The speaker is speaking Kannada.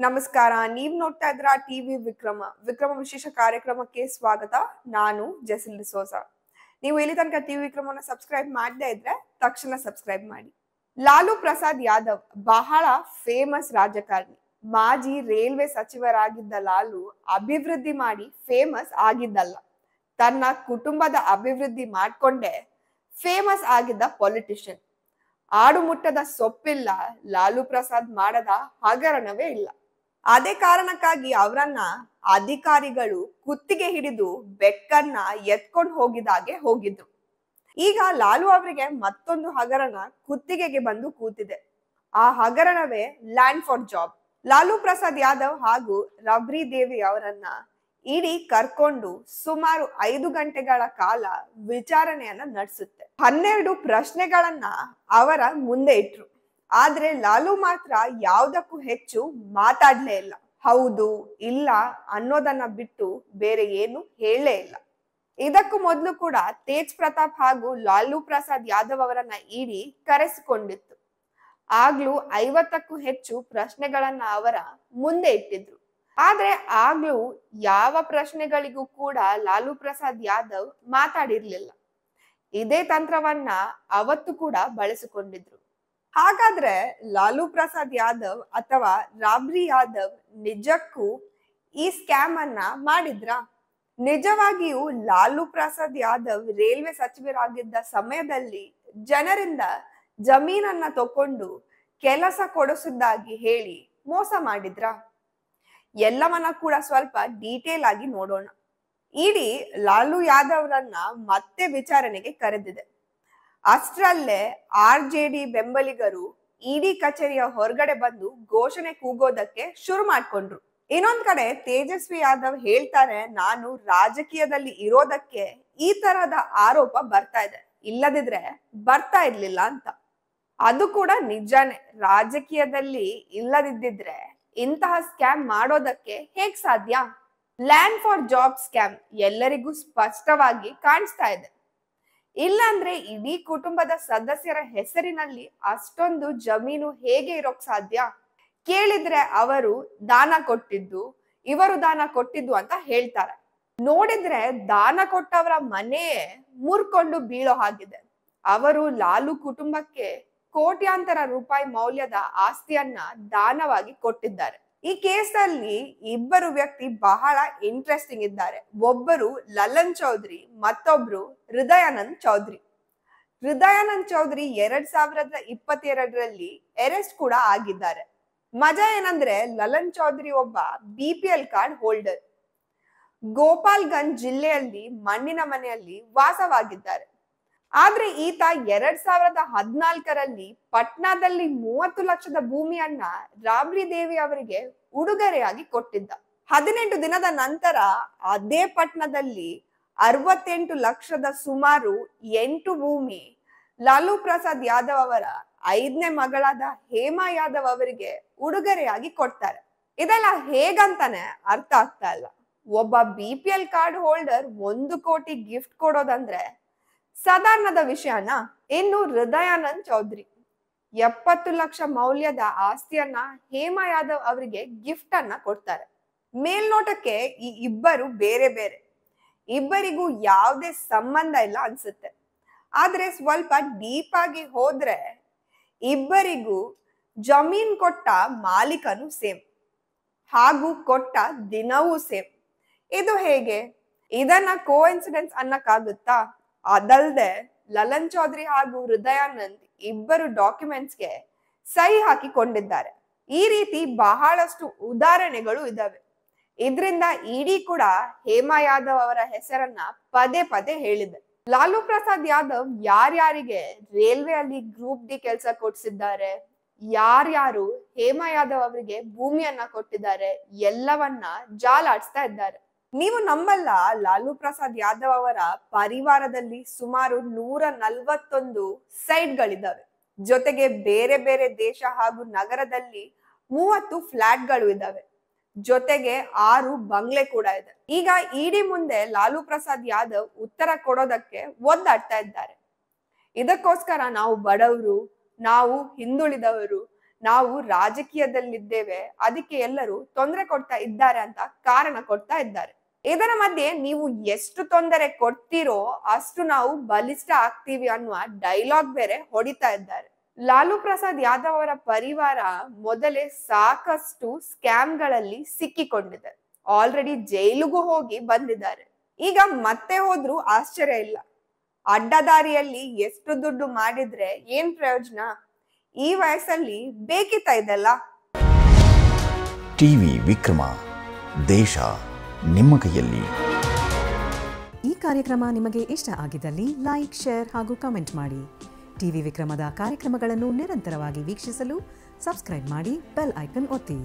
ನಮಸ್ಕಾರ. ನೀವ್ ನೋಡ್ತಾ ಇದ್ರ ಟಿವಿ ವಿಕ್ರಮ ವಿಶೇಷ ಕಾರ್ಯಕ್ರಮಕ್ಕೆ ಸ್ವಾಗತ. ನಾನು ಜೆಸಿಲ್ ಡಿಸೋಜ. ನೀವು ಇಲ್ಲಿ ತನಕ ಟಿವಿ ವಿಕ್ರಮನ ಸಬ್ಸ್ಕ್ರೈಬ್ ಮಾಡದೇ ಇದ್ರೆ ತಕ್ಷಣ ಸಬ್ಸ್ಕ್ರೈಬ್ ಮಾಡಿ. ಲಾಲು ಪ್ರಸಾದ್ ಯಾದವ್ ಬಹಳ ಫೇಮಸ್ ರಾಜಕಾರಣಿ. ಮಾಜಿ ರೈಲ್ವೆ ಸಚಿವರಾಗಿದ್ದ ಲಾಲು ಅಭಿವೃದ್ಧಿ ಮಾಡಿ ಫೇಮಸ್ ಆಗಿದ್ದಲ್ಲ, ತನ್ನ ಕುಟುಂಬದ ಅಭಿವೃದ್ಧಿ ಮಾಡ್ಕೊಂಡೆ ಫೇಮಸ್ ಆಗಿದ್ದ ಪೊಲಿಟಿಷಿಯನ್. ಆಡು ಮುಟ್ಟದ ಸೊಪ್ಪಿಲ್ಲ, ಲಾಲು ಪ್ರಸಾದ್ ಮಾಡದ ಹಗರಣವೇ ಇಲ್ಲ. ಅದೇ ಕಾರಣಕ್ಕಾಗಿ ಅವರನ್ನ ಅಧಿಕಾರಿಗಳು ಕುತ್ತಿಗೆ ಹಿಡಿದು ಬೆಕ್ಕನ್ನ ಎತ್ಕೊಂಡು ಹೋಗಿದಾಗೆ ಹೋಗಿದ್ರು. ಈಗ ಲಾಲು ಅವರಿಗೆ ಮತ್ತೊಂದು ಹಗರಣ ಕುತ್ತಿಗೆಗೆ ಬಂದು ಕೂತಿದೆ. ಆ ಹಗರಣವೇ land for job. Lalu Prasad Yadav ಹಾಗೂ ರಬ್ರಿ ದೇವಿ ಅವರನ್ನ ಇಡೀ ಕರ್ಕೊಂಡು ಸುಮಾರು 5 ಗಂಟೆಗಳ ಕಾಲ ವಿಚಾರಣೆಯನ್ನ ನಡೆಸುತ್ತೆ. 12 ಪ್ರಶ್ನೆಗಳನ್ನ ಅವರ ಮುಂದೆ ಇಟ್ರು. ಆದ್ರೆ ಲಾಲು ಮಾತ್ರ ಯಾವುದಕ್ಕೂ ಹೆಚ್ಚು ಮಾತಾಡ್ಲೇ ಇಲ್ಲ. ಹೌದು ಇಲ್ಲ ಅನ್ನೋದನ್ನ ಬಿಟ್ಟು ಬೇರೆ ಏನು ಹೇಳಲೇ ಇಲ್ಲ. ಇದಕ್ಕೂ ಮೊದಲು ಕೂಡ ತೇಜ್ ಪ್ರತಾಪ್ ಹಾಗೂ ಲಾಲು ಪ್ರಸಾದ್ ಯಾದವ್ ಅವರನ್ನ ಇಡೀ ಕರೆಸಿಕೊಂಡಿತ್ತು. ಆಗ್ಲೂ 50ಕ್ಕೂ ಹೆಚ್ಚು ಪ್ರಶ್ನೆಗಳನ್ನ ಅವರ ಮುಂದೆ ಇಟ್ಟಿದ್ರು. ಆದ್ರೆ ಆಗ್ಲೂ ಯಾವ ಪ್ರಶ್ನೆಗಳಿಗೂ ಕೂಡ ಲಾಲು ಪ್ರಸಾದ್ ಯಾದವ್ ಮಾತಾಡಿರ್ಲಿಲ್ಲ. ಇದೇ ತಂತ್ರವನ್ನ ಅವತ್ತು ಕೂಡ ಬಳಸಿಕೊಂಡಿದ್ರು. ಹಾಗಾದ್ರೆ ಲಾಲು ಪ್ರಸಾದ್ ಯಾದವ್ ಅಥವಾ ರಾಬ್ರಿ ಯಾದವ್ ನಿಜಕ್ಕೂ ಈ ಸ್ಕ್ಯಾಮ್ ಅನ್ನ ಮಾಡಿದ್ರ? ನಿಜವಾಗಿಯೂ ಲಾಲು ಪ್ರಸಾದ್ ಯಾದವ್ ರೈಲ್ವೆ ಸಚಿವರಾಗಿದ್ದ ಸಮಯದಲ್ಲಿ ಜನರಿಂದ ಜಮೀನನ್ನ ತಕೊಂಡು ಕೆಲಸ ಕೊಡಿಸಿದ್ದಾಗಿ ಹೇಳಿ ಮೋಸ ಮಾಡಿದ್ರ? ಎಲ್ಲವನ್ನ ಕೂಡ ಸ್ವಲ್ಪ ಡೀಟೇಲ್ ಆಗಿ ನೋಡೋಣ. ಇಡೀ ಲಾಲು ಯಾದವ್ರನ್ನ ಮತ್ತೆ ವಿಚಾರಣೆಗೆ ಕರೆದಿದೆ. ಅಷ್ಟರಲ್ಲೇ RJD ಬೆಂಬಲಿಗರು ಇಡಿ ಕಚೇರಿಯ ಹೊರಗಡೆ ಬಂದು ಘೋಷಣೆ ಕೂಗೋದಕ್ಕೆ ಶುರು ಮಾಡ್ಕೊಂಡ್ರು. ಇನ್ನೊಂದ್ ಕಡೆ ತೇಜಸ್ವಿ ಯಾದವ್ ಹೇಳ್ತಾರೆ, ನಾನು ರಾಜಕೀಯದಲ್ಲಿ ಇರೋದಕ್ಕೆ ಈ ತರಹದ ಆರೋಪ ಬರ್ತಾ ಇದೆ, ಇಲ್ಲದಿದ್ರೆ ಬರ್ತಾ ಇರ್ಲಿಲ್ಲ ಅಂತ. ಅದು ಕೂಡ ನಿಜಾನೇ. ರಾಜಕೀಯದಲ್ಲಿ ಇಲ್ಲದಿದ್ದಿದ್ರೆ ಇಂತಹ ಸ್ಕ್ಯಾಮ್ ಮಾಡೋದಕ್ಕೆ ಹೇಗ್ ಸಾಧ್ಯ? ಲ್ಯಾಂಡ್ ಫಾರ್ ಜಾಬ್ ಸ್ಕ್ಯಾಮ್ ಎಲ್ಲರಿಗೂ ಸ್ಪಷ್ಟವಾಗಿ ಕಾಣಿಸ್ತಾ ಇದೆ. ಇಲ್ಲಾಂದ್ರೆ ಇಡೀ ಕುಟುಂಬದ ಸದಸ್ಯರ ಹೆಸರಿನಲ್ಲಿ ಅಷ್ಟೊಂದು ಜಮೀನು ಹೇಗೆ ಇರೋಕ್ ಸಾಧ್ಯ? ಕೇಳಿದ್ರೆ ಅವರು ದಾನ ಕೊಟ್ಟಿದ್ದು, ಇವರು ದಾನ ಕೊಟ್ಟಿದ್ದು ಅಂತ ಹೇಳ್ತಾರೆ. ನೋಡಿದ್ರೆ ದಾನ ಕೊಟ್ಟವರ ಮನೆಯೇ ಮುರ್ಕೊಂಡು ಬೀಳೋ ಹಾಗಿದೆ. ಅವರು ಲಾಲು ಕುಟುಂಬಕ್ಕೆ ಕೋಟ್ಯಾಂತರ ರೂಪಾಯಿ ಮೌಲ್ಯದ ಆಸ್ತಿಯನ್ನ ದಾನವಾಗಿ ಕೊಟ್ಟಿದ್ದಾರೆ. ಈ ಕೇಸಲ್ಲಿ ಇಬ್ಬರು ವ್ಯಕ್ತಿ ಬಹಳ ಇಂಟ್ರೆಸ್ಟಿಂಗ್ ಇದ್ದಾರೆ. ಒಬ್ಬರು ಲಲನ್ ಚೌಧರಿ, ಮತ್ತೊಬ್ರು ಹೃದಯಾನಂದ್ ಚೌಧರಿ. ಹೃದಯಾನಂದ್ ಚೌಧರಿ 2022ರಲ್ಲಿ ಅರೆಸ್ಟ್ ಕೂಡ ಆಗಿದ್ದಾರೆ. ಮಜಾ ಏನಂದ್ರೆ ಲಲನ್ ಚೌಧರಿ ಒಬ್ಬ BPL ಕಾರ್ಡ್ ಹೋಲ್ಡರ್. ಗೋಪಾಲ್ಗಂಜ್ ಜಿಲ್ಲೆಯಲ್ಲಿ ಮಣ್ಣಿನ ಮನೆಯಲ್ಲಿ ವಾಸವಾಗಿದ್ದಾರೆ. ಆದ್ರೆ ಈತ 2014ರಲ್ಲಿ ಪಟ್ನಾದಲ್ಲಿ 30 ಲಕ್ಷದ ಭೂಮಿಯನ್ನ ರಾಬ್ರಿ ದೇವಿ ಅವರಿಗೆ ಉಡುಗೊರೆಯಾಗಿ ಕೊಟ್ಟಿದ್ದ. 18 ದಿನದ ನಂತರ ಅದೇ ಪಟ್ನದಲ್ಲಿ 68 ಲಕ್ಷದ ಸುಮಾರು 8 ಭೂಮಿ ಲಾಲು ಪ್ರಸಾದ್ ಯಾದವ್ ಅವರ 5ನೇ ಮಗಳಾದ ಹೇಮಾ ಯಾದವ್ ಅವರಿಗೆ ಉಡುಗೊರೆಯಾಗಿ ಕೊಡ್ತಾರೆ. ಇದೆಲ್ಲ ಹೇಗಂತಾನೆ ಅರ್ಥ ಆಗ್ತಾ ಇಲ್ಲ. ಒಬ್ಬ BPL ಕಾರ್ಡ್ ಹೋಲ್ಡರ್ 1 ಕೋಟಿ ಗಿಫ್ಟ್ ಕೊಡೋದಂದ್ರೆ ಸಾಧಾರಣದ ವಿಷಯನ? ಇನ್ನು ಹೃದಯಾನಂದ್ ಚೌಧರಿ 70 ಲಕ್ಷ ಮೌಲ್ಯದ ಆಸ್ತಿಯನ್ನ ಹೇಮಾ ಯಾದವ್ ಅವರಿಗೆ ಗಿಫ್ಟ್ ಅನ್ನ ಕೊಡ್ತಾರೆ. ಮೇಲ್ನೋಟಕ್ಕೆ ಈ ಇಬ್ಬರು ಬೇರೆ ಬೇರೆ, ಇಬ್ಬರಿಗೂ ಯಾವುದೇ ಸಂಬಂಧ ಇಲ್ಲ ಅನ್ಸುತ್ತೆ. ಆದ್ರೆ ಸ್ವಲ್ಪ ಡೀಪ್ ಆಗಿ ಹೋದ್ರೆ ಇಬ್ಬರಿಗೂ ಜಮೀನ್ ಕೊಟ್ಟ ಮಾಲೀಕನು ಸೇಮ್ ಹಾಗೂ ಕೊಟ್ಟ ದಿನವೂ ಸೇಮ್. ಇದು ಹೇಗೆ? ಇದನ್ನ ಕೋಇನ್ಸಿಡೆನ್ಸ್ ಅನ್ನಕ್ಕಾಗುತ್ತಾ? ಅದಲ್ದೆ ಲಲನ್ ಚೌಧರಿ ಹಾಗೂ ಹೃದಯಾನಂದ್ ಇಬ್ಬರು ಡಾಕ್ಯುಮೆಂಟ್ಸ್ಗೆ ಸಹಿ ಹಾಕಿಕೊಂಡಿದ್ದಾರೆ. ಈ ರೀತಿ ಬಹಳಷ್ಟು ಉದಾಹರಣೆಗಳು ಇದಾವೆ. ಇದರಿಂದ ಇಡಿ ಕೂಡ ಹೇಮಾ ಯಾದವ್ ಅವರ ಹೆಸರನ್ನ ಪದೇ ಪದೇ ಹೇಳಿದೆ. ಲಾಲು ಪ್ರಸಾದ್ ಯಾದವ್ ಯಾರ್ಯಾರಿಗೆ ರೈಲ್ವೆ ಅಲ್ಲಿ ಗ್ರೂಪ್ ಡಿ ಕೆಲಸ ಕೊಡ್ಸಿದ್ದಾರೆ, ಯಾರ್ಯಾರು ಹೇಮಾ ಯಾದವ್ ಅವರಿಗೆ ಭೂಮಿಯನ್ನ ಕೊಟ್ಟಿದ್ದಾರೆ, ಎಲ್ಲವನ್ನ ಜಾಲಾಡಿಸ್ತಾ ಇದ್ದಾರೆ. ನೀವು ನಂಬಲ್ಲ, ಲಾಲು ಪ್ರಸಾದ್ ಯಾದವ್ ಅವರ ಪರಿವಾರದಲ್ಲಿ ಸುಮಾರು 141 ಸೈಟ್ಗಳಿದ್ದಾವೆ. ಜೊತೆಗೆ ಬೇರೆ ಬೇರೆ ದೇಶ ಹಾಗೂ ನಗರದಲ್ಲಿ 30 ಫ್ಲಾಟ್ಗಳು ಇದ್ದಾವೆ. ಜೊತೆಗೆ 6 ಬಂಗ್ಲೆ ಕೂಡ ಇದೆ. ಈಗ ಇಡಿ ಮುಂದೆ ಲಾಲು ಪ್ರಸಾದ್ ಯಾದವ್ ಉತ್ತರ ಕೊಡೋದಕ್ಕೆ ಒದ್ದಾಡ್ತಾ ಇದ್ದಾರೆ. ಇದಕ್ಕೋಸ್ಕರ ನಾವು ಬಡವರು, ನಾವು ಹಿಂದುಳಿದವರು, ನಾವು ರಾಜಕೀಯದಲ್ಲಿದ್ದೇವೆ, ಅದಕ್ಕೆ ಎಲ್ಲರೂ ತೊಂದರೆ ಕೊಡ್ತಾ ಇದ್ದಾರೆ ಅಂತ ಕಾರಣ ಕೊಡ್ತಾ ಇದ್ದಾರೆ. ಇದರ ಮಧ್ಯೆ ನೀವು ಎಷ್ಟು ತೊಂದರೆ ಕೊಡ್ತೀರೋ ಅಷ್ಟು ನಾವು ಬಲಿಷ್ಠ ಆಗ್ತೀವಿ ಅನ್ನುವ ಡೈಲಾಗ್ ಬೇರೆ ಹೊಡಿತಾ ಇದ್ದಾರೆ. ಲಾಲು ಪ್ರಸಾದ್ ಯಾದವ್ ಅವರ ಪರಿವಾರ ಮೊದಲೇ ಸಾಕಷ್ಟು ಸ್ಕ್ಯಾಮ್ಗಳಲ್ಲಿ ಸಿಕ್ಕಿಕೊಂಡಿದೆ. ಆಲ್ರೆಡಿ ಜೈಲಿಗೂ ಹೋಗಿ ಬಂದಿದ್ದಾರೆ. ಈಗ ಮತ್ತೆ ಹೋದ್ರೂ ಆಶ್ಚರ್ಯ ಇಲ್ಲ. ಅಡ್ಡದಾರಿಯಲ್ಲಿ ಎಷ್ಟು ದುಡ್ಡು ಮಾಡಿದ್ರೆ ಏನ್ ಪ್ರಯೋಜನ? ಈ ವಯಸ್ಸಲ್ಲಿ ಬೇಕಿತ್ತ ಇದೆಲ್ಲ? ಟಿವಿ ವಿಕ್ರಮ, ದೇಶ ನಿಮ್ಮ ಕೈಯಲ್ಲಿ. ಈ ಕಾರ್ಯಕ್ರಮ ನಿಮಗೆ ಇಷ್ಟ ಆಗಿದ್ದಲ್ಲಿ ಲೈಕ್, ಶೇರ್ ಹಾಗೂ ಕಮೆಂಟ್ ಮಾಡಿ. ಟಿವಿ ವಿಕ್ರಮದ ಕಾರ್ಯಕ್ರಮಗಳನ್ನು ನಿರಂತರವಾಗಿ ವೀಕ್ಷಿಸಲು ಸಬ್ಸ್ಕ್ರೈಬ್ ಮಾಡಿ, ಬೆಲ್ ಐಕನ್ ಒತ್ತಿ.